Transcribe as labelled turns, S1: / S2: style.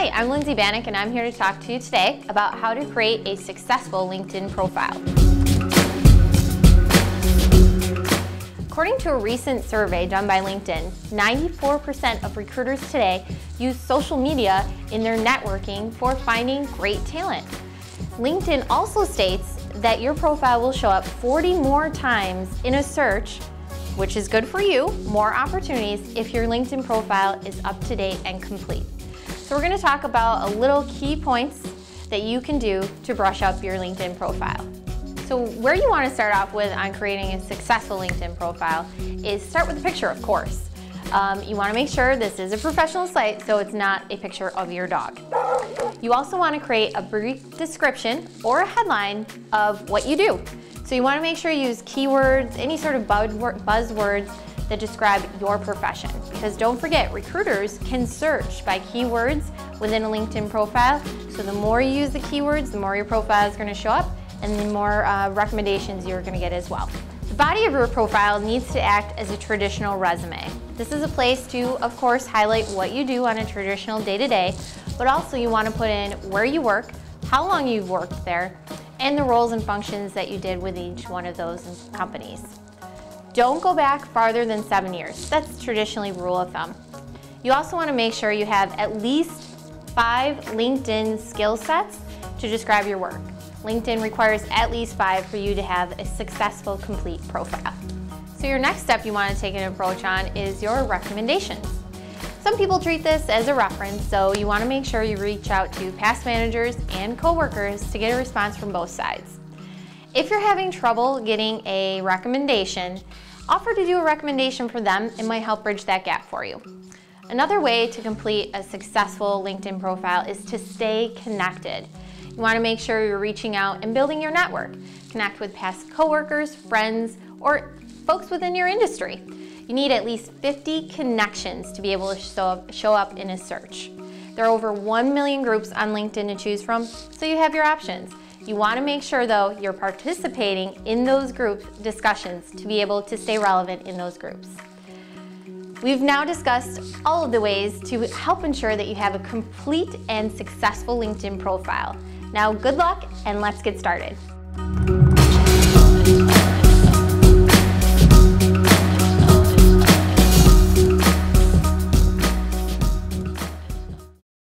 S1: Hi, I'm Lindsay Bannock and I'm here to talk to you today about how to create a successful LinkedIn profile. According to a recent survey done by LinkedIn, 94% of recruiters today use social media in their networking for finding great talent. LinkedIn also states that your profile will show up 40 more times in a search, which is good for you, more opportunities if your LinkedIn profile is up to date and complete. So we're going to talk about a little key points that you can do to brush up your LinkedIn profile. So where you want to start off with on creating a successful LinkedIn profile is start with a picture, of course. You want to make sure this is a professional site, so it's not a picture of your dog. You also want to create a brief description or a headline of what you do. So you want to make sure you use keywords, any sort of buzzwords that describe your profession. Because don't forget, recruiters can search by keywords within a LinkedIn profile. So the more you use the keywords, the more your profile is going to show up and the more recommendations you're going to get as well. The body of your profile needs to act as a traditional resume. This is a place to, of course, highlight what you do on a traditional day-to-day, but also you want to put in where you work, how long you've worked there, and the roles and functions that you did with each one of those companies. Don't go back farther than 7 years. That's traditionally rule of thumb. You also want to make sure you have at least 5 LinkedIn skill sets to describe your work. LinkedIn requires at least 5 for you to have a successful, complete profile. So your next step you want to take an approach on is your recommendations. Some people treat this as a reference, so you want to make sure you reach out to past managers and coworkers to get a response from both sides. If you're having trouble getting a recommendation, offer to do a recommendation for them. It might help bridge that gap for you. Another way to complete a successful LinkedIn profile is to stay connected. You want to make sure you're reaching out and building your network. Connect with past coworkers, friends, or folks within your industry. You need at least 50 connections to be able to show up in a search. There are over 1 million groups on LinkedIn to choose from, so you have your options. You want to make sure, though, you're participating in those group discussions to be able to stay relevant in those groups. We've now discussed all of the ways to help ensure that you have a complete and successful LinkedIn profile. Now, good luck, and let's get started.